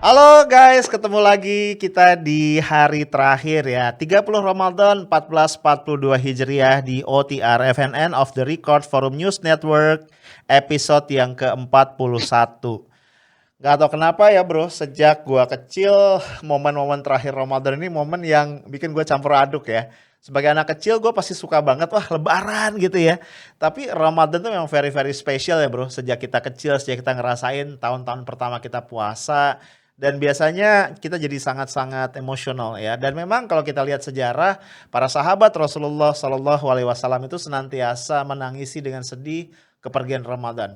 Halo guys, ketemu lagi kita di hari terakhir ya. 30 Ramadan 1442 Hijriah di OTR FNN of the Record Forum News Network episode yang ke-41. Gak tau kenapa ya bro, sejak gua kecil momen-momen terakhir Ramadan ini momen yang bikin gue campur aduk ya. Sebagai anak kecil gue pasti suka banget, wah lebaran gitu ya. Tapi Ramadan tuh memang very very special ya bro. Sejak kita kecil, sejak kita ngerasain tahun-tahun pertama kita puasa. Dan biasanya kita jadi sangat-sangat emosional ya. Dan memang kalau kita lihat sejarah, para sahabat Rasulullah Shallallahu Alaihi Wasallam itu senantiasa menangisi dengan sedih kepergian Ramadan.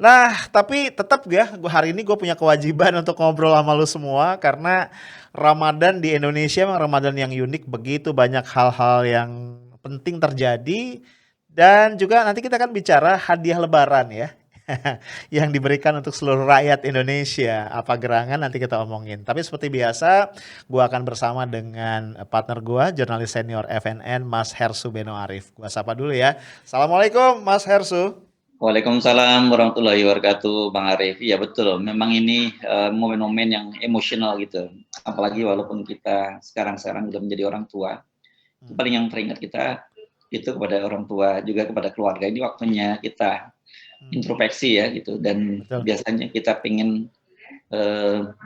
Nah, tapi tetap ya, hari ini gue punya kewajiban untuk ngobrol sama lu semua karena Ramadan di Indonesia memang Ramadan yang unik, begitu banyak hal-hal yang penting terjadi dan juga nanti kita akan bicara hadiah lebaran ya. Yang diberikan untuk seluruh rakyat Indonesia. Apa gerangan nanti kita omongin. Tapi seperti biasa, gue akan bersama dengan partner gue, jurnalis senior FNN, Mas Hersu Beno Arif. Gue sapa dulu ya. Assalamualaikum Mas Hersu. Waalaikumsalam warahmatullahi wabarakatuh, Bang Arif. Iya betul, memang ini momen-momen yang emosional gitu. Apalagi walaupun kita sekarang udah menjadi orang tua, paling yang teringat kita itu kepada orang tua, juga kepada keluarga. Ini waktunya kita introspeksi ya gitu. Dan Betul. biasanya kita pengen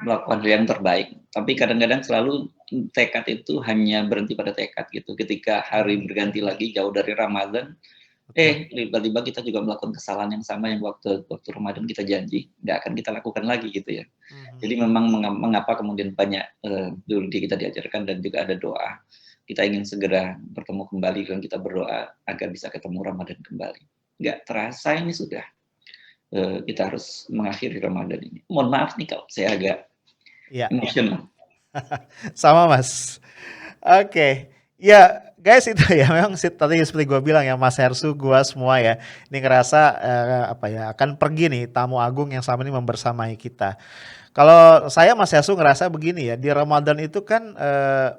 melakukan hal yang terbaik. Tapi kadang-kadang selalu tekad itu hanya berhenti pada tekad gitu. Ketika hari berganti lagi jauh dari Ramadan, Betul. tiba-tiba kita juga melakukan kesalahan yang sama yang waktu Ramadan kita janji nggak akan kita lakukan lagi gitu ya. Jadi memang mengapa kemudian banyak dulu kita diajarkan dan juga ada doa. Kita ingin segera bertemu kembali dan kita berdoa agar bisa ketemu Ramadan kembali. Nggak terasa ini sudah kita harus mengakhiri Ramadan ini. Mohon maaf nih kalau saya agak Iya. emosional. Sama Mas. Oke. Ya guys itu ya memang tadi seperti gue bilang ya Mas Hersu gua semua ya. Ini ngerasa apa ya akan pergi nih tamu agung yang selama ini membersamai kita. Kalau saya Mas Hersu ngerasa begini ya di Ramadan itu kan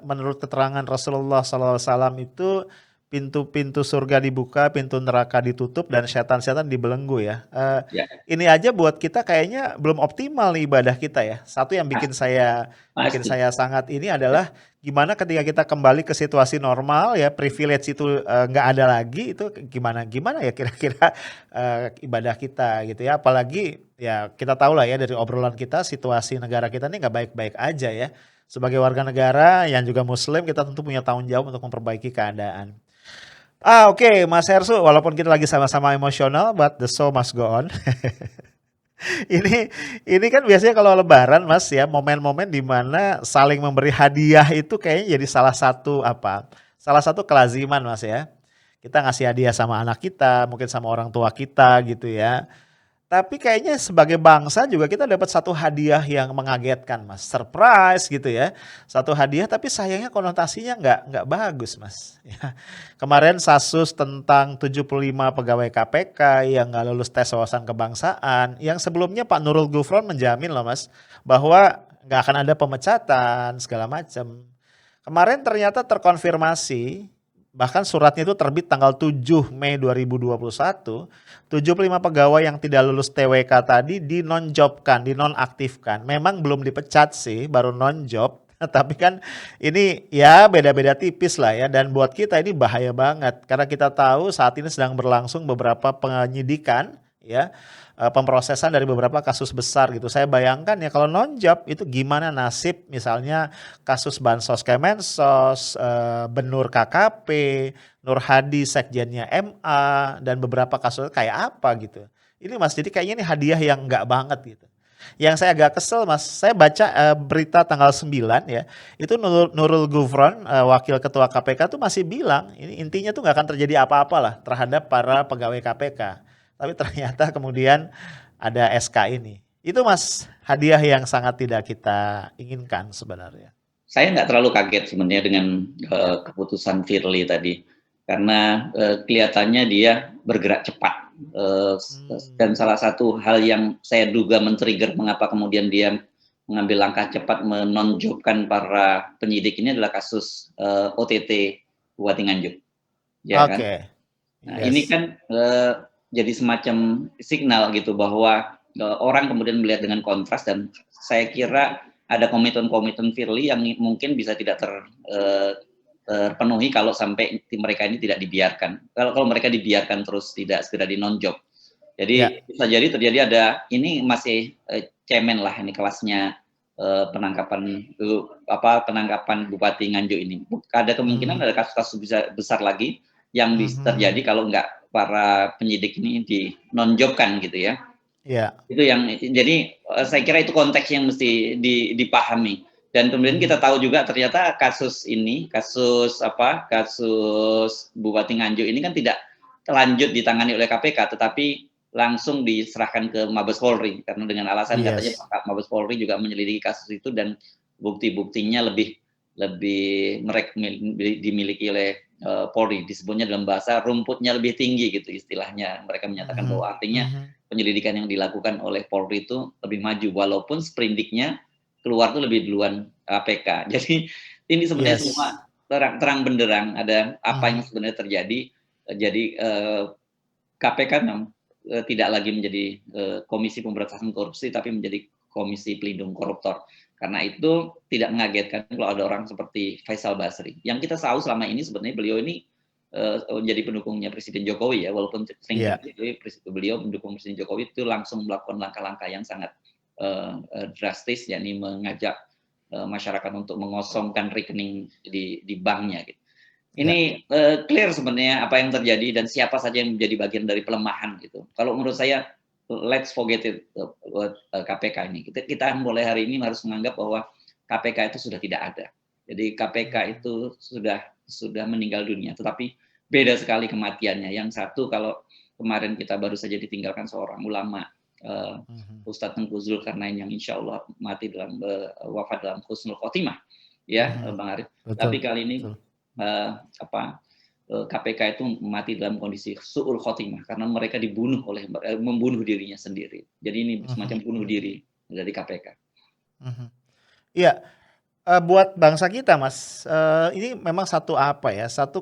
menurut keterangan Rasulullah SAW itu pintu-pintu surga dibuka, pintu neraka ditutup dan setan-setan dibelenggu ya. Ya, Ini aja buat kita kayaknya belum optimal nih ibadah kita ya. Satu yang bikin pasti. saya sangat ini adalah gimana ketika kita kembali ke situasi normal ya, privilege itu nggak ada lagi, itu gimana gimana ya kira-kira ibadah kita gitu ya. Apalagi ya kita tahu lah ya dari obrolan kita situasi negara kita ini nggak baik-baik aja ya. Sebagai warga negara yang juga muslim kita tentu punya tanggung jawab untuk memperbaiki keadaan. Oke, Mas Hersu, walaupun kita lagi sama-sama emosional, but the show must go on. Ini ini kan biasanya kalau lebaran Mas ya, momen-momen di mana saling memberi hadiah itu kayaknya jadi salah satu kelaziman Mas ya. Kita ngasih hadiah sama anak kita, mungkin sama orang tua kita gitu ya. Tapi kayaknya sebagai bangsa juga kita dapat satu hadiah yang mengagetkan Mas, surprise gitu ya. Satu hadiah tapi sayangnya konotasinya nggak bagus Mas. Ya. Kemarin kasus tentang 75 pegawai KPK yang nggak lulus tes wawasan kebangsaan, yang sebelumnya Pak Nurul Gufron menjamin loh Mas, bahwa nggak akan ada pemecatan segala macam. Kemarin ternyata terkonfirmasi, bahkan suratnya itu terbit tanggal 7 Mei 2021, 75 pegawai yang tidak lulus TWK tadi dinonjobkan, dinonaktifkan. Memang belum dipecat sih, baru nonjob. Tapi kan ini ya beda-beda tipis lah ya. Dan buat kita ini bahaya banget. Karena kita tahu saat ini sedang berlangsung beberapa penyidikan ya, pemrosesan dari beberapa kasus besar gitu. Saya bayangkan ya kalau nonjob itu gimana nasib misalnya kasus Bansos Kemensos, Benur KKP, Nur Hadi sekjennya MA dan beberapa kasus kayak apa gitu. Ini Mas, jadi kayaknya ini hadiah yang enggak banget gitu. Yang saya agak kesel Mas, saya baca berita tanggal 9 ya, itu Nurul Gufron, wakil ketua KPK tuh masih bilang, ini intinya tuh nggak akan terjadi apa-apa lah terhadap para pegawai KPK. Tapi ternyata kemudian ada SK ini. Itu Mas, hadiah yang sangat tidak kita inginkan sebenarnya. Saya nggak terlalu kaget sebenarnya dengan Ya. keputusan Firly tadi, karena kelihatannya dia bergerak cepat. Dan salah satu hal yang saya duga men-trigger mengapa kemudian dia mengambil langkah cepat menonjolkan para penyidik ini adalah kasus OTT Bupati Nganjuk, ya kan? Oke. Nah, ini Yes. kan jadi semacam signal gitu bahwa orang kemudian melihat dengan kontras dan saya kira ada komitmen-komitmen Firly yang mungkin bisa tidak terpenuhi kalau sampai mereka ini tidak dibiarkan. Kalau mereka dibiarkan terus tidak segera di-non-job. Ya. Jadi bisa jadi terjadi ada ini masih cemen lah ini kelasnya penangkapan Bupati Nganjuk ini. Ada kemungkinan ada kasus-kasus besar lagi yang bisa terjadi kalau nggak para penyidik ini di-non-jobkan gitu ya. Ya. Itu yang jadi saya kira itu konteks yang mesti dipahami. Dan kemudian kita tahu juga ternyata kasus Bupati Nganjuk ini kan tidak lanjut ditangani oleh KPK, tetapi langsung diserahkan ke Mabes Polri karena dengan alasan katanya Yes. Mabes Polri juga menyelidiki kasus itu dan bukti-buktinya lebih dimiliki oleh Polri. Disebutnya dalam bahasa rumputnya lebih tinggi gitu istilahnya. Mereka menyatakan bahwa artinya penyelidikan yang dilakukan oleh Polri itu lebih maju walaupun sprindiknya keluar tuh lebih duluan KPK. Jadi ini sebenarnya semua Yes. terang benderang ada apa yang sebenarnya terjadi. Jadi KPK tidak lagi menjadi Komisi Pemberantasan Korupsi tapi menjadi Komisi Pelindung Koruptor. Karena itu tidak mengagetkan kalau ada orang seperti Faisal Basri. Yang kita tahu selama ini sebenarnya beliau ini menjadi pendukungnya Presiden Jokowi ya, walaupun sering beliau mendukung Presiden Jokowi itu langsung melakukan langkah-langkah yang sangat drastis, yakni mengajak masyarakat untuk mengosongkan rekening di banknya. Gitu. Ini clear sebenarnya apa yang terjadi dan siapa saja yang menjadi bagian dari pelemahan gitu. Kalau menurut saya let's forget it KPK ini. Kita mulai hari ini harus menganggap bahwa KPK itu sudah tidak ada. Jadi KPK itu sudah meninggal dunia. Tetapi beda sekali kematiannya. Yang satu kalau kemarin kita baru saja ditinggalkan seorang ulama Ustadz Tengku Zulkarnain yang insya Allah mati wafat dalam husnul khotimah, ya Bang Arif. Tapi kali ini KPK itu mati dalam kondisi su'ul khotimah karena mereka membunuh dirinya sendiri. Jadi ini semacam bunuh diri dari KPK. Iya. Buat bangsa kita Mas, ini memang satu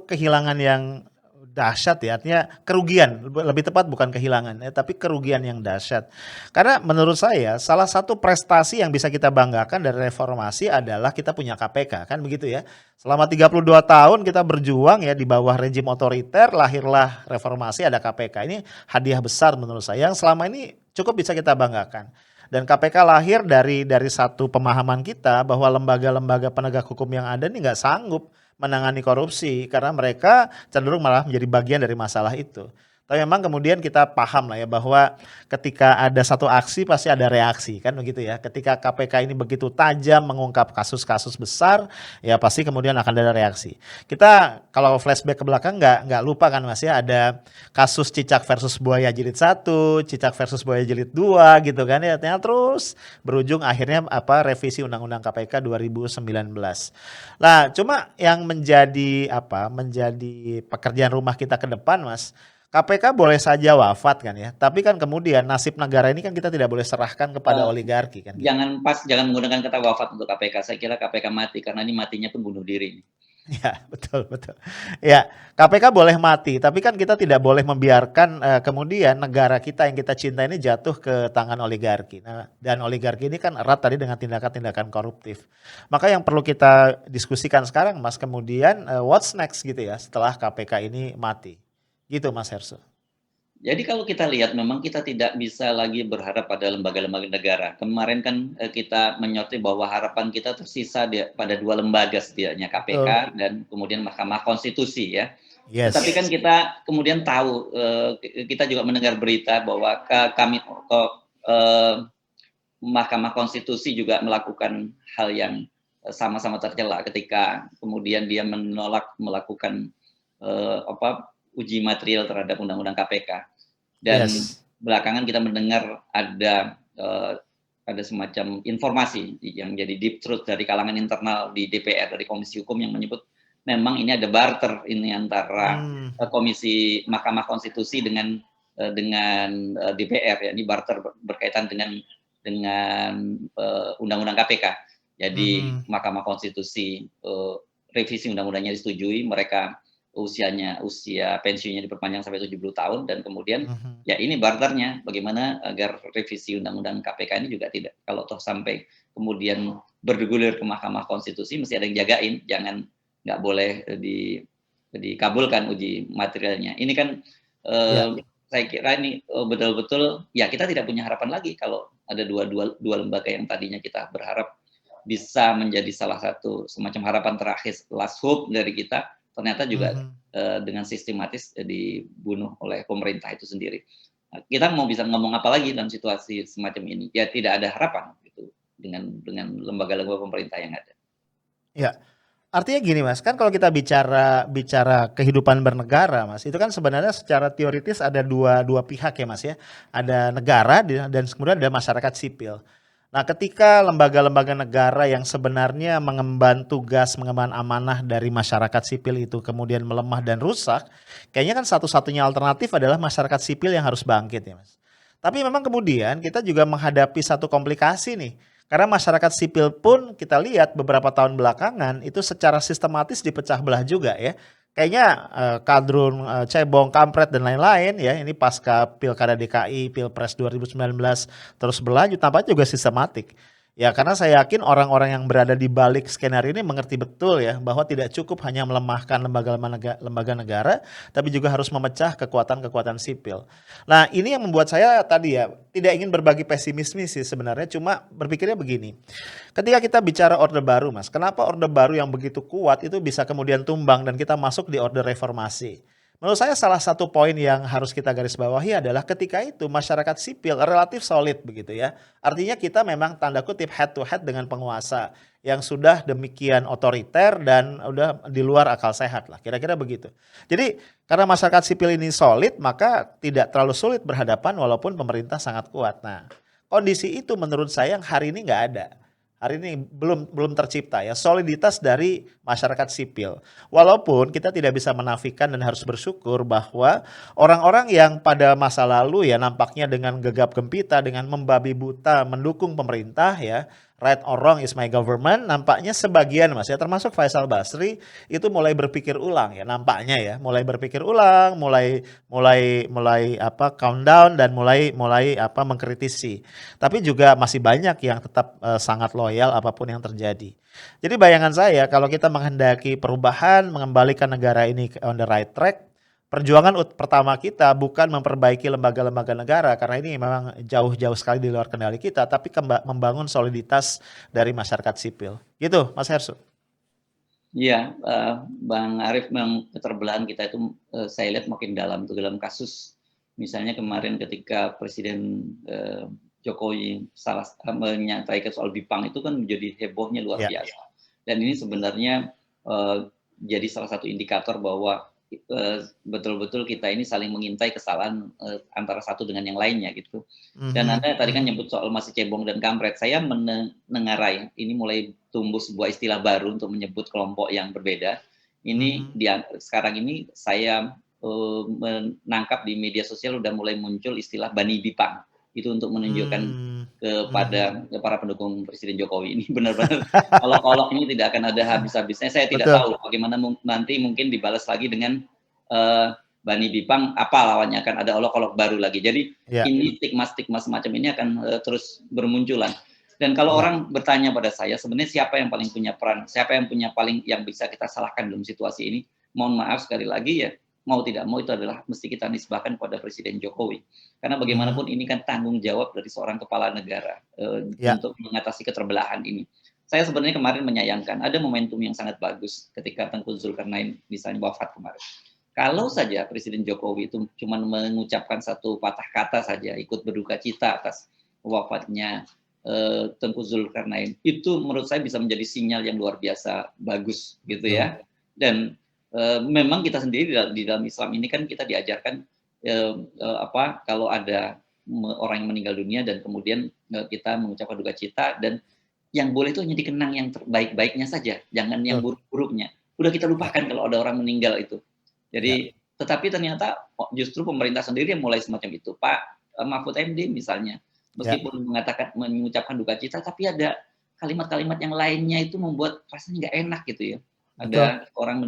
kehilangan yang dahsyat ya, artinya kerugian, lebih tepat bukan kehilangan ya, tapi kerugian yang dahsyat. Karena menurut saya salah satu prestasi yang bisa kita banggakan dari reformasi adalah kita punya KPK, kan begitu ya. Selama 32 tahun kita berjuang ya di bawah rejim otoriter, lahirlah reformasi, ada KPK. Ini hadiah besar menurut saya yang selama ini cukup bisa kita banggakan. Dan KPK lahir dari satu pemahaman kita bahwa lembaga-lembaga penegak hukum yang ada ini nggak sanggup menangani korupsi karena mereka cenderung malah menjadi bagian dari masalah itu. Tapi memang kemudian kita paham lah ya bahwa ketika ada satu aksi pasti ada reaksi kan begitu ya. Ketika KPK ini begitu tajam mengungkap kasus-kasus besar ya pasti kemudian akan ada reaksi. Kita kalau flashback ke belakang nggak lupa kan Mas ya ada kasus Cicak versus Buaya Jilid 1, Cicak versus Buaya Jilid 2 gitu kan ya. Terus berujung akhirnya revisi Undang-Undang KPK 2019. Nah, cuma yang menjadi pekerjaan rumah kita ke depan Mas, KPK boleh saja wafat kan ya, tapi kan kemudian nasib negara ini kan kita tidak boleh serahkan kepada oligarki kan gitu. Jangan menggunakan kata wafat untuk KPK. Saya kira KPK mati karena ini matinya pun bunuh diri. Ya, betul. Ya, KPK boleh mati, tapi kan kita tidak boleh membiarkan kemudian negara kita yang kita cinta ini jatuh ke tangan oligarki. Nah, dan oligarki ini kan erat tadi dengan tindakan-tindakan koruptif. Maka yang perlu kita diskusikan sekarang Mas, kemudian what's next gitu ya setelah KPK ini mati. Gitu Mas Herso. Jadi kalau kita lihat memang kita tidak bisa lagi berharap pada lembaga-lembaga negara. Kemarin kan kita menyoroti bahwa harapan kita tersisa pada dua lembaga setidaknya, KPK dan kemudian Mahkamah Konstitusi ya. Yes. Tetapi kan kita kemudian tahu, kita juga mendengar berita bahwa Mahkamah Konstitusi juga melakukan hal yang sama-sama tercela ketika kemudian dia menolak melakukan uji material terhadap Undang-Undang KPK. Dan belakangan kita mendengar ada semacam informasi yang jadi deep truth dari kalangan internal di DPR, dari Komisi Hukum yang menyebut memang ini ada barter ini antara Komisi Mahkamah Konstitusi dengan DPR ya. Ini barter berkaitan dengan Undang-Undang KPK. Jadi Mahkamah Konstitusi revisi undang-undangnya disetujui, mereka usia pensiunnya diperpanjang sampai 70 tahun dan kemudian Mhm. ya ini barternya bagaimana agar revisi undang-undang KPK ini juga tidak kalau toh sampai kemudian bergulir ke Mahkamah Konstitusi mesti ada yang jagain, jangan nggak boleh dikabulkan uji materialnya. Ini kan Iya. saya kira ini betul-betul ya kita tidak punya harapan lagi kalau ada dua lembaga yang tadinya kita berharap bisa menjadi salah satu semacam harapan terakhir last hope dari kita ternyata juga Mhm. dengan sistematis dibunuh oleh pemerintah itu sendiri. Nah, kita mau bisa ngomong apa lagi dalam situasi semacam ini? Ya tidak ada harapan gitu dengan lembaga-lembaga pemerintah yang ada. Iya. Artinya gini Mas, kan kalau kita bicara bicara kehidupan bernegara Mas, itu kan sebenarnya secara teoritis ada dua dua pihak ya Mas ya. Ada negara dan kemudian ada masyarakat sipil. Nah, ketika lembaga-lembaga negara yang sebenarnya mengemban tugas, mengemban amanah dari masyarakat sipil itu kemudian melemah dan rusak, kayaknya kan satu-satunya alternatif adalah masyarakat sipil yang harus bangkit ya Mas. Tapi memang kemudian kita juga menghadapi satu komplikasi nih. Karena masyarakat sipil pun kita lihat beberapa tahun belakangan itu secara sistematis dipecah belah juga ya. Kayaknya kadrun, cebong, kampret dan lain-lain ya. Ini pasca Pilkada DKI, Pilpres 2019 terus berlanjut tampaknya juga sistematik. Ya karena saya yakin orang-orang yang berada di balik skenario ini mengerti betul ya bahwa tidak cukup hanya melemahkan lembaga negara, tapi juga harus memecah kekuatan-kekuatan sipil. Nah, ini yang membuat saya tadi ya tidak ingin berbagi pesimisme sih sebenarnya, cuma berpikirnya begini. Ketika kita bicara Orde Baru, Mas, kenapa Orde Baru yang begitu kuat itu bisa kemudian tumbang dan kita masuk di Orde Reformasi? Menurut saya salah satu poin yang harus kita garis bawahi adalah ketika itu masyarakat sipil relatif solid begitu ya. Artinya kita memang tanda kutip head to head dengan penguasa yang sudah demikian otoriter dan udah di luar akal sehat lah. Kira-kira begitu. Jadi karena masyarakat sipil ini solid maka tidak terlalu sulit berhadapan walaupun pemerintah sangat kuat. Nah, kondisi itu menurut saya yang hari ini nggak ada. Hari ini belum belum tercipta ya soliditas dari masyarakat sipil. Walaupun kita tidak bisa menafikan dan harus bersyukur bahwa orang-orang yang pada masa lalu ya nampaknya dengan gegap gempita dengan membabi buta mendukung pemerintah ya, right or wrong is my government, nampaknya sebagian Mas ya termasuk Faisal Basri itu mulai berpikir ulang ya nampaknya ya, mulai berpikir ulang, mulai mulai mulai apa countdown dan mulai mulai apa mengkritisi. Tapi juga masih banyak yang tetap sangat loyal apapun yang terjadi. Jadi bayangan saya kalau kita menghendaki perubahan, mengembalikan negara ini on the right track, perjuangan pertama kita bukan memperbaiki lembaga-lembaga negara karena ini memang jauh-jauh sekali di luar kendali kita, tapi membangun soliditas dari masyarakat sipil. Gitu, Mas Hersu. Iya, Bang Arief memang keterbelahan kita itu saya lihat makin dalam tuh dalam kasus misalnya kemarin ketika Presiden Jokowi menyampaikan soal Bipang itu kan menjadi hebohnya luar Ya. biasa. Dan ini sebenarnya jadi salah satu indikator bahwa betul-betul kita ini saling mengintai kesalahan antara satu dengan yang lainnya gitu. Dan Mhm, Anda tadi kan mhm. nyebut soal masih cebong dan kampret. Saya menengarai ini mulai tumbuh sebuah istilah baru untuk menyebut kelompok yang berbeda. Ini Mhm. sekarang ini saya menangkap di media sosial udah mulai muncul istilah Bani Bipang. Itu untuk menunjukkan Mmm, mhm. kepada para pendukung Presiden Jokowi ini benar-benar olok-olok ini tidak akan ada habis-habisnya. Saya tidak Betul. tahu bagaimana nanti mungkin dibalas lagi dengan Bani Bipang apa lawannya akan ada olok-olok baru lagi. Jadi Ya, ini stigma-stigma semacam ini akan terus bermunculan. Dan kalau ya. orang bertanya pada saya, sebenarnya siapa yang paling punya peran, siapa yang punya paling yang bisa kita salahkan dalam situasi ini? Mohon maaf sekali lagi ya, mau tidak mau itu adalah mesti kita nisbahkan pada Presiden Jokowi. Karena Mhm. bagaimanapun ini kan tanggung jawab dari seorang kepala negara Ya. untuk mengatasi keterbelahan ini. Saya sebenarnya kemarin menyayangkan ada momentum yang sangat bagus ketika Tengku Zulkarnain misalnya wafat kemarin. Kalau saja Presiden Jokowi itu cuma mengucapkan satu patah kata saja, ikut berduka cita atas wafatnya Tengku Zulkarnain, itu menurut saya bisa menjadi sinyal yang luar biasa bagus gitu Betul. ya. Dan memang kita sendiri di dalam Islam ini kan kita diajarkan kalau ada orang yang meninggal dunia dan kemudian kita mengucapkan duka cita dan yang boleh itu hanya dikenang yang terbaik-baiknya saja, jangan yang Betul. buruk-buruknya. Udah kita Ya, lupakan kalau ada orang meninggal itu. ya. Jadi, tetapi ternyata justru pemerintah sendiri yang mulai semacam itu. Pak Mahfud MD misalnya, Ya. meskipun mengucapkan duka cita, tapi ada kalimat-kalimat yang lainnya itu membuat rasanya nggak enak gitu ya. Betul. Ada orang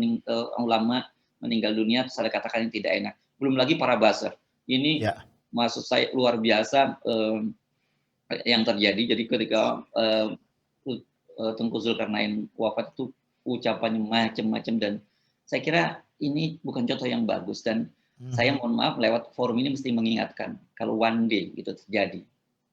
ulama meninggal dunia, terus ada kata-kata yang tidak enak. Belum lagi para buzzer. Ini Ya. maksud saya luar biasa yang terjadi. Jadi ketika Tengku Zulkarnain wafat itu ucapannya macam-macam, dan saya kira ini bukan contoh yang bagus, dan saya mohon maaf lewat forum ini mesti mengingatkan kalau one day itu terjadi.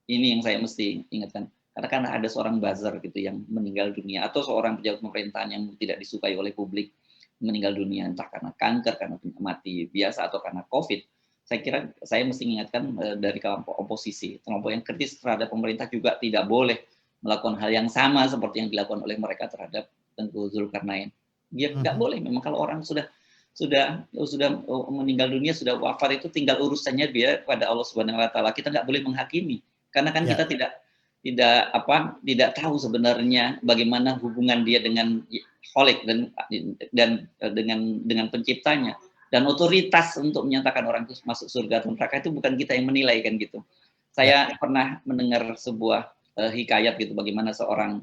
Ini yang saya mesti ingatkan. Karena ada seorang buzzer gitu yang meninggal dunia, atau seorang pejabat pemerintahan yang tidak disukai oleh publik meninggal dunia, entah karena kanker, karena mati biasa, atau karena COVID. Saya kira saya mesti mengingatkan dari kelompok oposisi, kelompok yang kritis terhadap pemerintah juga tidak boleh melakukan hal yang sama seperti yang dilakukan oleh mereka terhadap Tengku Zulkarnain. Dia nggak boleh. Memang kalau orang sudah meninggal dunia, sudah wafat, itu tinggal urusannya dia pada Allah Subhanahu Wa Taala. Kita nggak boleh menghakimi, karena kan kita tidak tahu sebenarnya bagaimana hubungan dia dengan Kholik dan dengan penciptanya, dan otoritas untuk menyatakan orang itu masuk surga atau neraka itu bukan kita yang menilai kan gitu. Saya pernah mendengar sebuah hikayat gitu, bagaimana seorang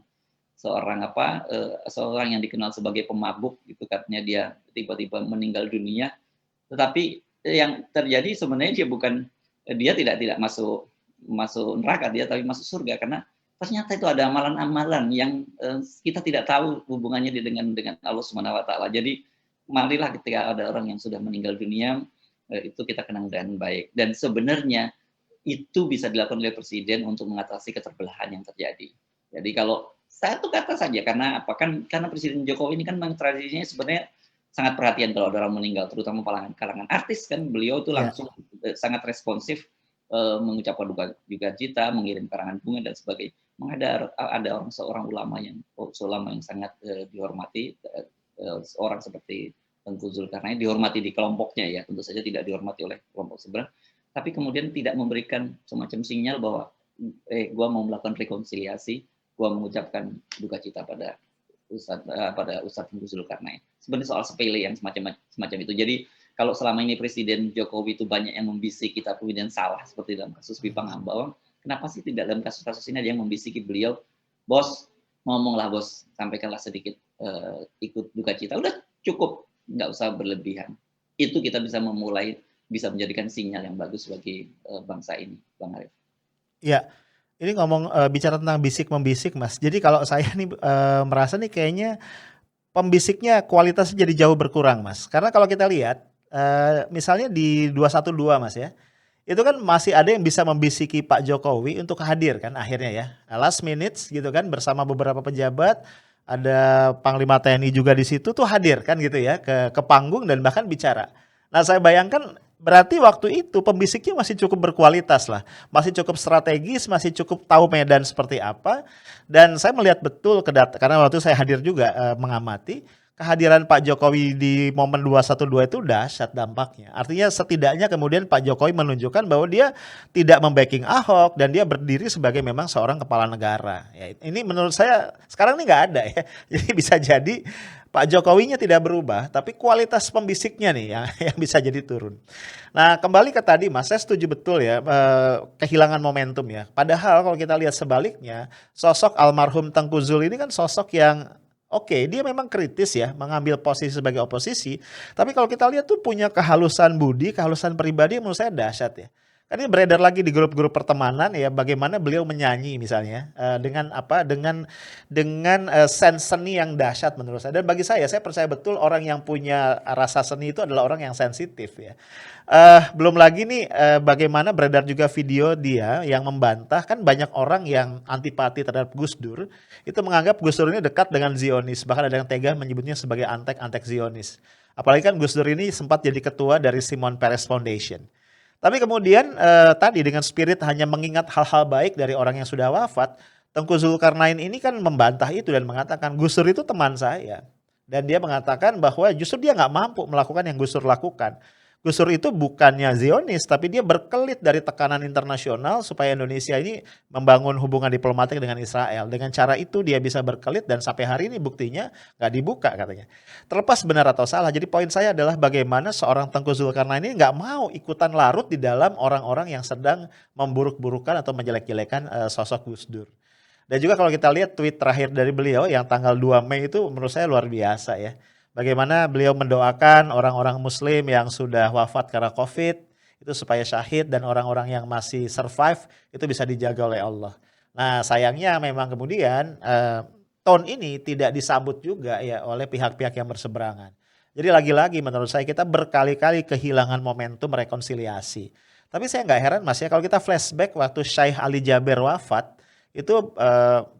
yang dikenal sebagai pemabuk gitu, katanya dia tiba-tiba meninggal dunia, tetapi yang terjadi sebenarnya dia tidak masuk neraka, dia tapi masuk surga, karena ternyata itu ada amalan-amalan yang kita tidak tahu hubungannya dengan Allah Subhanahu Wa Taala. Jadi marilah ketika ada orang yang sudah meninggal dunia, itu kita kenang dengan baik, dan sebenarnya itu bisa dilakukan oleh presiden untuk mengatasi keterbelahan yang terjadi. Jadi kalau satu kata saja, karena Presiden Jokowi ini kan tradisinya sebenarnya sangat perhatian kalau ada orang meninggal, terutama kalangan artis kan, beliau itu langsung sangat responsif, mengucapkan duka cita, mengirim karangan bunga dan sebagainya. Ada seorang ulama yang sangat dihormati, seorang seperti Tengku Zulkarnain dihormati di kelompoknya ya, tentu saja tidak dihormati oleh kelompok sebelah, tapi kemudian tidak memberikan semacam sinyal bahwa gua mau melakukan rekonsiliasi, gua mengucapkan duka cita pada Ustadz Tengku Zulkarnain. Sebenarnya soal sepele yang semacam itu. Jadi kalau selama ini Presiden Jokowi itu banyak yang membisik kita kemudian salah, seperti dalam kasus Bipang Ambawang, kenapa sih tidak dalam kasus-kasus ini ada yang membisiki beliau, bos, ngomonglah bos, sampaikanlah sedikit ikut duka cita, udah cukup, nggak usah berlebihan. Itu kita bisa bisa menjadikan sinyal yang bagus bagi bangsa ini, Bang Arif. Iya, ini bicara tentang bisik-membisik, Mas. Jadi kalau saya nih merasa nih kayaknya pembisiknya kualitasnya jadi jauh berkurang, Mas. Karena kalau kita lihat, misalnya di 212 Mas ya, itu kan masih ada yang bisa membisiki Pak Jokowi untuk hadir kan akhirnya ya. Last minutes gitu kan, bersama beberapa pejabat, ada Panglima TNI juga di situ tuh hadir kan gitu ya, ke panggung dan bahkan bicara. Nah saya bayangkan berarti waktu itu pembisiknya masih cukup berkualitas lah, masih cukup strategis, masih cukup tahu medan seperti apa. Dan saya melihat betul karena waktu itu saya hadir juga mengamati kehadiran Pak Jokowi di momen 212 itu dahsyat dampaknya. Artinya setidaknya kemudian Pak Jokowi menunjukkan bahwa dia tidak membacking Ahok dan dia berdiri sebagai memang seorang kepala negara. Ya, ini menurut saya sekarang ini nggak ada ya. Jadi bisa jadi Pak Jokowinya tidak berubah, tapi kualitas pembisiknya nih yang bisa jadi turun. Nah kembali ke tadi Mas, saya setuju betul ya, kehilangan momentum ya. Padahal kalau kita lihat sebaliknya, sosok almarhum Tengku Zul ini kan sosok yang dia memang kritis ya, mengambil posisi sebagai oposisi. Tapi kalau kita lihat tuh punya kehalusan budi, kehalusan pribadi menurut saya dahsyat ya. Kan ini beredar lagi di grup-grup pertemanan ya, bagaimana beliau menyanyi misalnya dengan sense seni yang dahsyat menurut saya. Dan bagi saya percaya betul orang yang punya rasa seni itu adalah orang yang sensitif ya. Belum lagi nih bagaimana beredar juga video dia yang membantah, kan banyak orang yang antipati terhadap Gus Dur itu menganggap Gus Dur ini dekat dengan Zionis, bahkan ada yang tega menyebutnya sebagai antek Zionis. Apalagi kan Gus Dur ini sempat jadi ketua dari Shimon Peres Foundation. Tapi kemudian tadi dengan spirit hanya mengingat hal-hal baik dari orang yang sudah wafat, Tengku Zulkarnain ini kan membantah itu dan mengatakan Gus Dur itu teman saya. Dan dia mengatakan bahwa justru dia nggak mampu melakukan yang Gus Dur lakukan. Gus Dur itu bukannya Zionis, tapi dia berkelit dari tekanan internasional supaya Indonesia ini membangun hubungan diplomatik dengan Israel. Dengan cara itu dia bisa berkelit dan sampai hari ini buktinya nggak dibuka katanya. Terlepas benar atau salah, jadi poin saya adalah bagaimana seorang Tengku Zulkarnain ini nggak mau ikutan larut di dalam orang-orang yang sedang memburuk-burukan atau menjelek-jelekan sosok Gus Dur. Dan juga kalau kita lihat tweet terakhir dari beliau yang tanggal 2 Mei itu menurut saya luar biasa ya. bagaimana beliau mendoakan orang-orang muslim yang sudah wafat karena Covid itu supaya syahid dan orang-orang yang masih survive itu bisa dijaga oleh Allah. Nah, sayangnya memang kemudian tahun ini tidak disambut juga ya oleh pihak-pihak yang berseberangan. Jadi lagi-lagi menurut saya kita berkali-kali kehilangan momentum rekonsiliasi. Tapi saya nggak heran Mas ya kalau kita flashback waktu Syekh Ali Jaber wafat, itu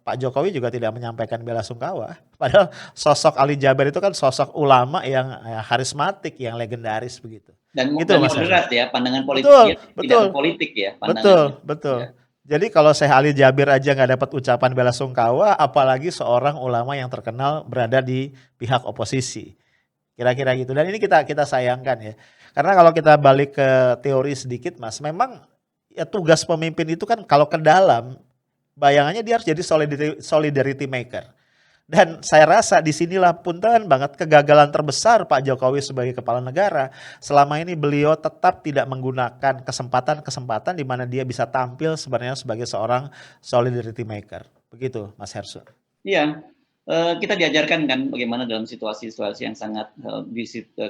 Pak Jokowi juga tidak menyampaikan belasungkawa. Padahal sosok Ali Jaber itu kan sosok ulama yang karismatik, yang legendaris begitu. Gitu Dan Mas Hersho. moderat ya, pandangan politik dia Betul, tidak betul, berpolitik ya pandangannya. betul, betul. Ya. Jadi kalau Syekh Ali Jaber aja nggak dapat ucapan belasungkawa, apalagi seorang ulama yang terkenal berada di pihak oposisi. Kira-kira gitu. Dan ini kita kita sayangkan ya. Karena kalau kita balik ke teori sedikit Mas, memang ya tugas pemimpin itu kan kalau ke dalam, bayangannya dia harus jadi solidarity maker. Dan saya rasa disinilah punten banget kegagalan terbesar Pak Jokowi sebagai kepala negara. Selama ini beliau tetap tidak menggunakan kesempatan-kesempatan di mana dia bisa tampil sebenarnya sebagai seorang solidarity maker. Begitu Mas Hersu. Iya, kita diajarkan kan bagaimana dalam situasi-situasi yang sangat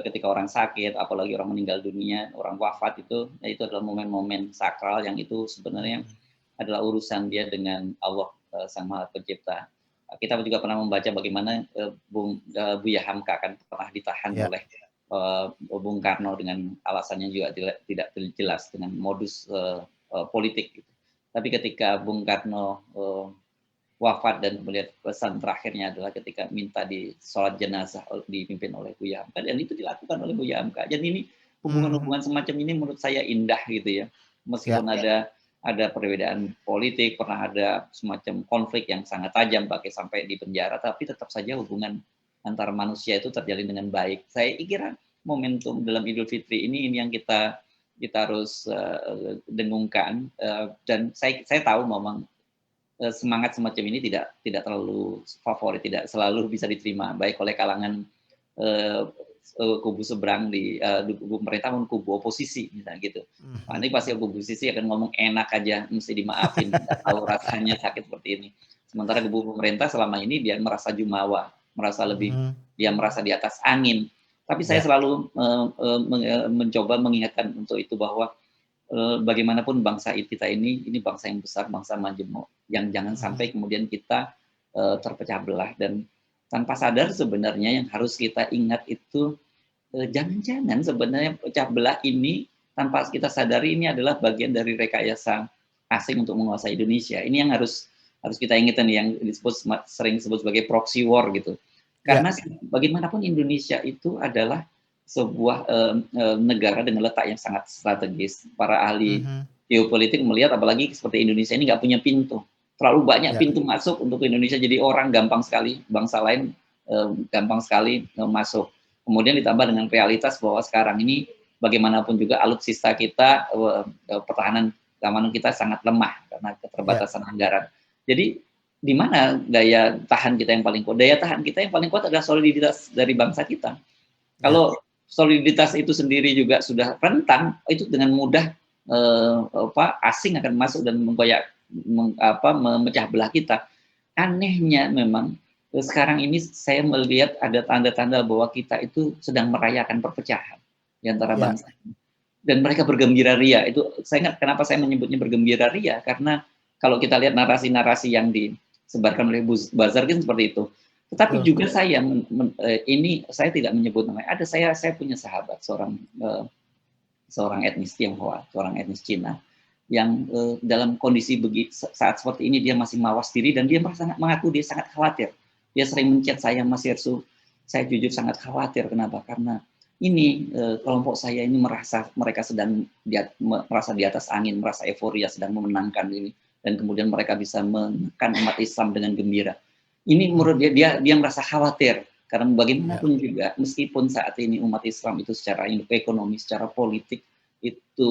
ketika orang sakit, apalagi orang meninggal dunia, orang wafat itu, ya itu adalah momen-momen sakral yang itu sebenarnya adalah urusan dia dengan Allah Sang Maha Pencipta. Kita juga pernah membaca bagaimana Buya Hamka kan pernah ditahan Ya. oleh Bung Karno dengan alasannya juga tidak jelas dengan modus politik. Gitu. Tapi ketika Bung Karno wafat dan melihat pesan terakhirnya adalah ketika minta di sholat jenazah dipimpin oleh Buya Hamka dan itu dilakukan oleh Buya Hamka. Jadi ini hubungan-hubungan semacam ini menurut saya indah gitu ya. Meskipun ada perbedaan politik, pernah ada semacam konflik yang sangat tajam sampai di penjara, tapi tetap saja hubungan antar manusia itu terjalin dengan baik. Saya kira momentum dalam Idul Fitri ini yang kita harus dengungkan dan saya tahu memang semangat semacam ini tidak terlalu favorit, tidak selalu bisa diterima baik oleh kalangan kubu seberang di kubu pemerintah maupun kubu oposisi misalnya gitu. Nah, ini pasti kubu oposisi akan ngomong enak aja, mesti dimaafin, tidak tahu rasanya sakit seperti ini. Sementara kubu pemerintah selama ini dia merasa jumawa, merasa lebih, dia merasa di atas angin. Tapi saya selalu mencoba mengingatkan untuk itu bahwa bagaimanapun bangsa kita ini bangsa yang besar, bangsa majemuk, yang jangan sampai kemudian kita terpecah belah dan tanpa sadar sebenarnya yang harus kita ingat itu jangan-jangan sebenarnya pecah belah ini tanpa kita sadari ini adalah bagian dari rekayasa asing untuk menguasai Indonesia. Ini yang harus kita ingatkan yang sering disebut sebagai proxy war gitu. Karena bagaimanapun Indonesia itu adalah sebuah negara dengan letak yang sangat strategis. Para ahli geopolitik melihat apalagi seperti Indonesia ini nggak punya pintu. Terlalu banyak pintu masuk untuk Indonesia, jadi orang gampang sekali, bangsa lain gampang sekali masuk. Kemudian ditambah dengan realitas bahwa sekarang ini bagaimanapun juga alutsista kita, pertahanan keamanan kita sangat lemah karena keterbatasan anggaran. Jadi di mana daya tahan kita yang paling kuat? Daya tahan kita yang paling kuat adalah soliditas dari bangsa kita. Kalau soliditas itu sendiri juga sudah rentan, itu dengan mudah asing akan masuk dan memecah belah kita. Anehnya memang sekarang ini saya melihat ada tanda-tanda bahwa kita itu sedang merayakan perpecahan di antara bangsa. Dan mereka bergembira ria. Itu saya ingat kenapa saya menyebutnya bergembira ria, karena kalau kita lihat narasi-narasi yang disebarkan oleh Buzzer kan seperti itu. Tetapi juga saya ini saya tidak menyebut namanya. Ada saya punya sahabat seorang etnis Tionghoa, seorang etnis Cina yang dalam kondisi saat seperti ini dia masih mawas diri dan dia mengaku dia sangat khawatir. Dia sering menchat saya, Mas Hersu, saya jujur sangat khawatir. Kenapa? Karena ini kelompok saya ini mereka sedang merasa di atas angin, merasa euforia sedang memenangkan ini dan kemudian mereka bisa menekan umat Islam dengan gembira. Ini menurut dia merasa khawatir karena bagaimanapun juga meskipun saat ini umat Islam itu secara ekonomi, secara politik itu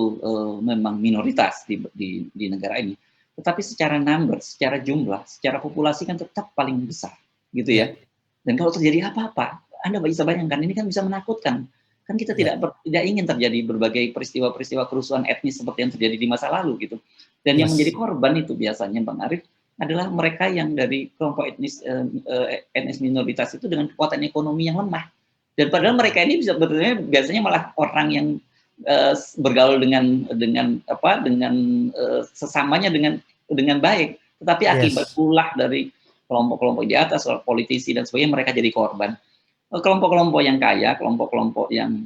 memang minoritas di negara ini, tetapi secara number, secara jumlah, secara populasi kan tetap paling besar, gitu ya. Dan kalau terjadi apa-apa, Anda bisa bayangkan ini kan bisa menakutkan. Kan kita tidak ingin terjadi berbagai peristiwa-peristiwa kerusuhan etnis seperti yang terjadi di masa lalu gitu. Dan yang menjadi korban itu biasanya Bang Arief adalah mereka yang dari kelompok etnis minoritas itu dengan kekuatan ekonomi yang lemah. Dan padahal mereka ini sebetulnya biasanya malah orang yang bergaul dengan sesamanya dengan baik, tetapi akibat Yes. ulah dari kelompok-kelompok di atas, politisi dan sebagainya, mereka jadi korban. Kelompok-kelompok yang kaya, kelompok-kelompok yang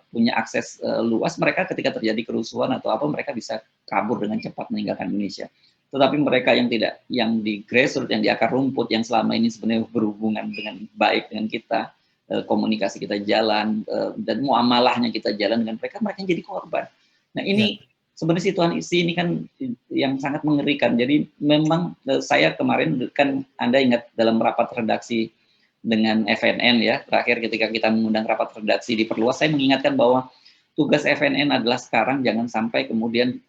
punya akses luas, mereka ketika terjadi kerusuhan atau apa, mereka bisa kabur dengan cepat meninggalkan Indonesia. Tetapi mereka yang tidak, yang di grassroots, yang di akar rumput, yang selama ini sebenarnya berhubungan dengan baik dengan kita, komunikasi kita jalan, dan muamalahnya kita jalan dengan mereka, mereka yang jadi korban. Nah Ya. ini sebenarnya situasi ini kan yang sangat mengerikan. Jadi memang saya kemarin kan Anda ingat dalam rapat redaksi dengan FNN ya, terakhir ketika kita mengundang rapat redaksi diperluas, saya mengingatkan bahwa tugas FNN adalah sekarang jangan sampai kemudian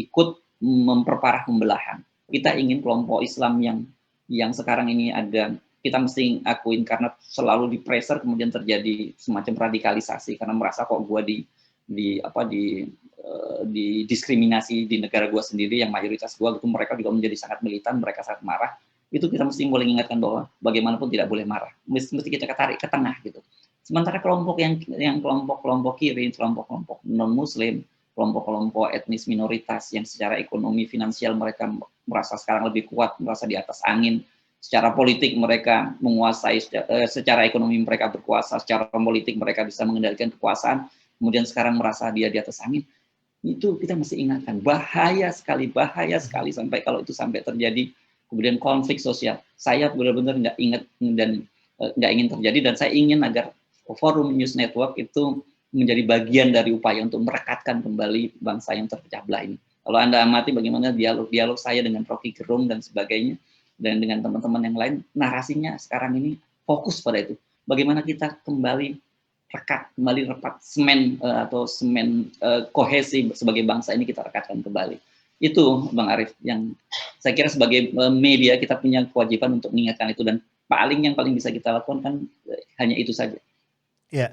ikut memperparah pembelahan. Kita ingin kelompok Islam yang sekarang ini ada, kita mesti akuin karena selalu di pressure kemudian terjadi semacam radikalisasi karena merasa kok gue didiskriminasi di negara gue sendiri yang mayoritas gue gitu, mereka juga menjadi sangat militan, mereka sangat marah. Itu kita mesti boleh ingatkan bahwa bagaimanapun tidak boleh marah, mesti kita tarik ke tengah gitu. Sementara kelompok yang kelompok kiri, kelompok non muslim, kelompok etnis minoritas yang secara ekonomi finansial mereka merasa sekarang lebih kuat, merasa di atas angin, secara politik mereka menguasai, secara ekonomi mereka berkuasa, secara politik mereka bisa mengendalikan kekuasaan, kemudian sekarang merasa dia di atas angin. Itu kita mesti ingatkan, bahaya sekali sampai kalau itu sampai terjadi kemudian konflik sosial. Saya benar-benar nggak ingat dan nggak ingin terjadi, dan saya ingin agar Forum News Network itu menjadi bagian dari upaya untuk merekatkan kembali bangsa yang terpecah belah ini. Kalau Anda amati bagaimana dialog saya dengan Rocky Gerung dan sebagainya, dan dengan teman-teman yang lain, narasinya sekarang ini fokus pada itu. Bagaimana kita kembali repat, semen kohesi sebagai bangsa ini kita rekatkan kembali. Itu Bang Arief yang saya kira sebagai media kita punya kewajiban untuk mengingatkan itu, dan yang paling bisa kita lakukan kan hanya itu saja. Ya.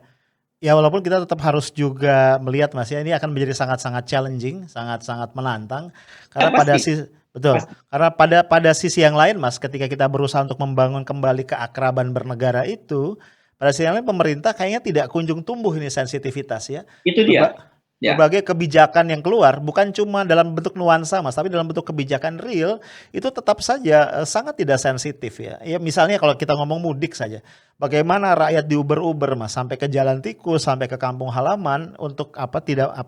Ya walaupun kita tetap harus juga melihat Mas ya, ini akan menjadi sangat-sangat challenging, sangat-sangat menantang karena Pasti. karena pada sisi yang lain Mas, ketika kita berusaha untuk membangun kembali keakraban bernegara itu, pada sisi yang lain pemerintah kayaknya tidak kunjung tumbuh ini sensitivitas ya. Itu dia. Ya. Berbagai kebijakan yang keluar bukan cuma dalam bentuk nuansa Mas, tapi dalam bentuk kebijakan real itu tetap saja sangat tidak sensitif ya. Ya misalnya kalau kita ngomong mudik saja, bagaimana rakyat diuber-uber Mas sampai ke jalan tikus, sampai ke kampung halaman untuk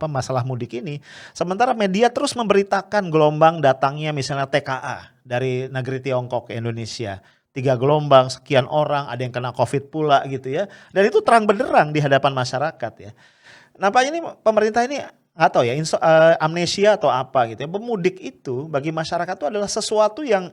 masalah mudik ini. Sementara media terus memberitakan gelombang datangnya misalnya TKA dari negeri Tiongkok ke Indonesia. 3 gelombang, sekian orang, ada yang kena COVID pula gitu ya. Dan itu terang benderang di hadapan masyarakat ya. Nampaknya ini pemerintah ini nggak tahu ya amnesia atau apa gitu ya. Pemudik itu bagi masyarakat itu adalah sesuatu yang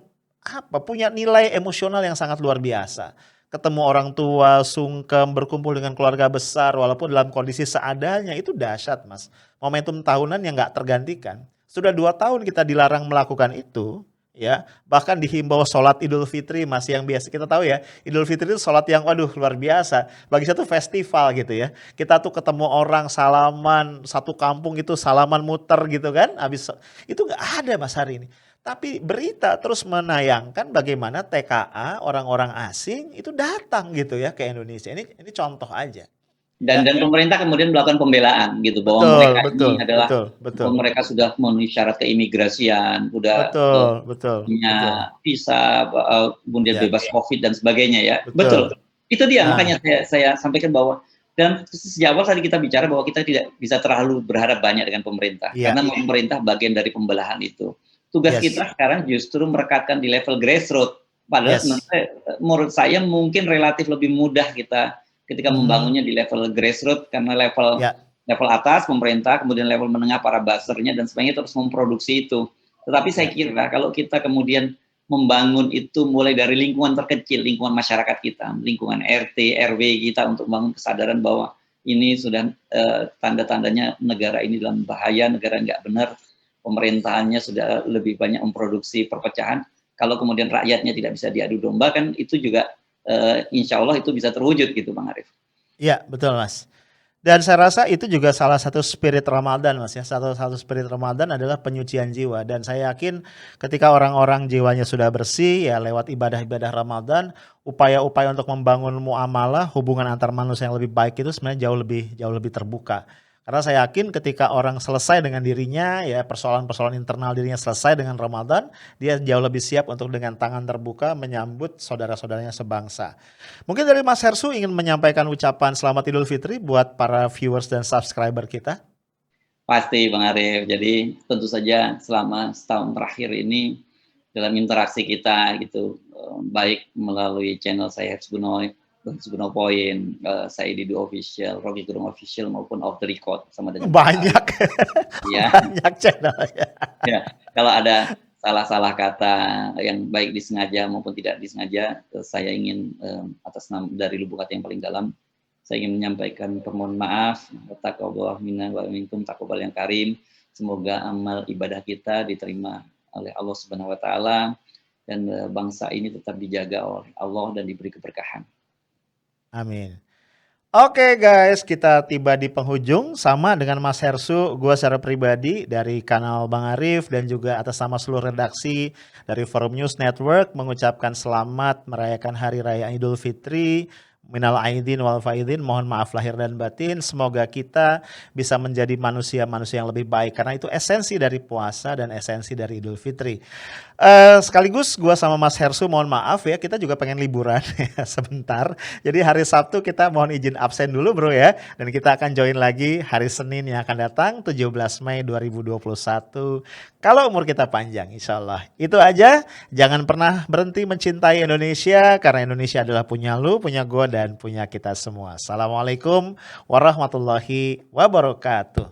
punya nilai emosional yang sangat luar biasa. Ketemu orang tua, sungkem, berkumpul dengan keluarga besar walaupun dalam kondisi seadanya itu dahsyat Mas. Momentum tahunan yang nggak tergantikan. Sudah 2 tahun kita dilarang melakukan itu. Ya, bahkan dihimbau sholat Idul Fitri masih yang biasa kita tahu ya. Idul Fitri itu sholat yang waduh luar biasa. Bagi saya tuh festival gitu ya. Kita tuh ketemu orang salaman satu kampung itu salaman muter gitu kan. Habis itu nggak ada Mas hari ini. Tapi berita terus menayangkan bagaimana TKA orang-orang asing itu datang gitu ya ke Indonesia. Ini contoh aja. Dan pemerintah kemudian melakukan pembelaan gitu bahwa mereka ini adalah mereka sudah memenuhi syarat keimigrasian, sudah punya visa, kemudian bebas COVID dan sebagainya ya. Betul. Itu dia makanya saya sampaikan bahwa, dan sejak awal tadi kita bicara bahwa kita tidak bisa terlalu berharap banyak dengan pemerintah karena pemerintah bagian dari pembelahan itu. Tugas kita sekarang justru merekatkan di level grassroots. Padahal menurut saya mungkin relatif lebih mudah kita ketika membangunnya di level grassroots karena level atas pemerintah, kemudian level menengah para buzzer-nya dan sebagainya terus memproduksi itu. Tetapi saya kira kalau kita kemudian membangun itu mulai dari lingkungan terkecil, lingkungan masyarakat kita, lingkungan RT, RW kita untuk membangun kesadaran bahwa ini sudah tanda-tandanya negara ini dalam bahaya, negara nggak benar, pemerintahannya sudah lebih banyak memproduksi perpecahan. Kalau kemudian rakyatnya tidak bisa diadu domba kan itu juga insya Allah itu bisa terwujud gitu Bang Arief. Iya betul Mas. Dan saya rasa itu juga salah satu spirit Ramadan Mas ya, satu spirit Ramadan adalah penyucian jiwa dan saya yakin ketika orang-orang jiwanya sudah bersih ya lewat ibadah-ibadah Ramadan, upaya-upaya untuk membangun muamalah, hubungan antar manusia yang lebih baik itu sebenarnya jauh lebih terbuka. Karena saya yakin ketika orang selesai dengan dirinya ya persoalan-persoalan internal dirinya selesai dengan Ramadan, dia jauh lebih siap untuk dengan tangan terbuka menyambut saudara-saudaranya sebangsa. Mungkin dari Mas Hersu ingin menyampaikan ucapan selamat Idul Fitri buat para viewers dan subscriber kita? Pasti Bang Arif. Jadi tentu saja selama setahun terakhir ini dalam interaksi kita gitu, baik melalui channel saya Hertzgunoy, Hertzguno Point, Saidi Do Official, Rocky Gerung Official maupun Off the Record sama dengan Bang Arif. Banyak, Ya, banyak channelnya. ya. Kalau ada salah-salah kata yang baik disengaja maupun tidak disengaja, saya ingin atas nama dari lubuk hati yang paling dalam, saya ingin menyampaikan permohonan maaf. Taqabbal minna wa minkum taqabbal yang karim. Semoga amal ibadah kita diterima oleh Allah Subhanahu wa taala dan bangsa ini tetap dijaga oleh Allah dan diberi keberkahan. Amin. Oke guys, kita tiba di penghujung sama dengan Mas Hersu, gue secara pribadi dari kanal Bang Arif dan juga atas nama seluruh redaksi dari Forum News Network mengucapkan selamat merayakan Hari Raya Idul Fitri. Minal aidin wal faidin, mohon maaf lahir dan batin. Semoga kita bisa menjadi manusia-manusia yang lebih baik karena itu esensi dari puasa dan esensi dari Idul Fitri. Sekaligus gua sama Mas Hersu mohon maaf ya, kita juga pengen liburan ya sebentar. Jadi hari Sabtu kita mohon izin absen dulu bro ya. Dan kita akan join lagi hari Senin yang akan datang 17 Mei 2021. Kalau umur kita panjang insya Allah. Itu aja, jangan pernah berhenti mencintai Indonesia karena Indonesia adalah punya lu, punya gua dan punya kita semua. Assalamualaikum warahmatullahi wabarakatuh.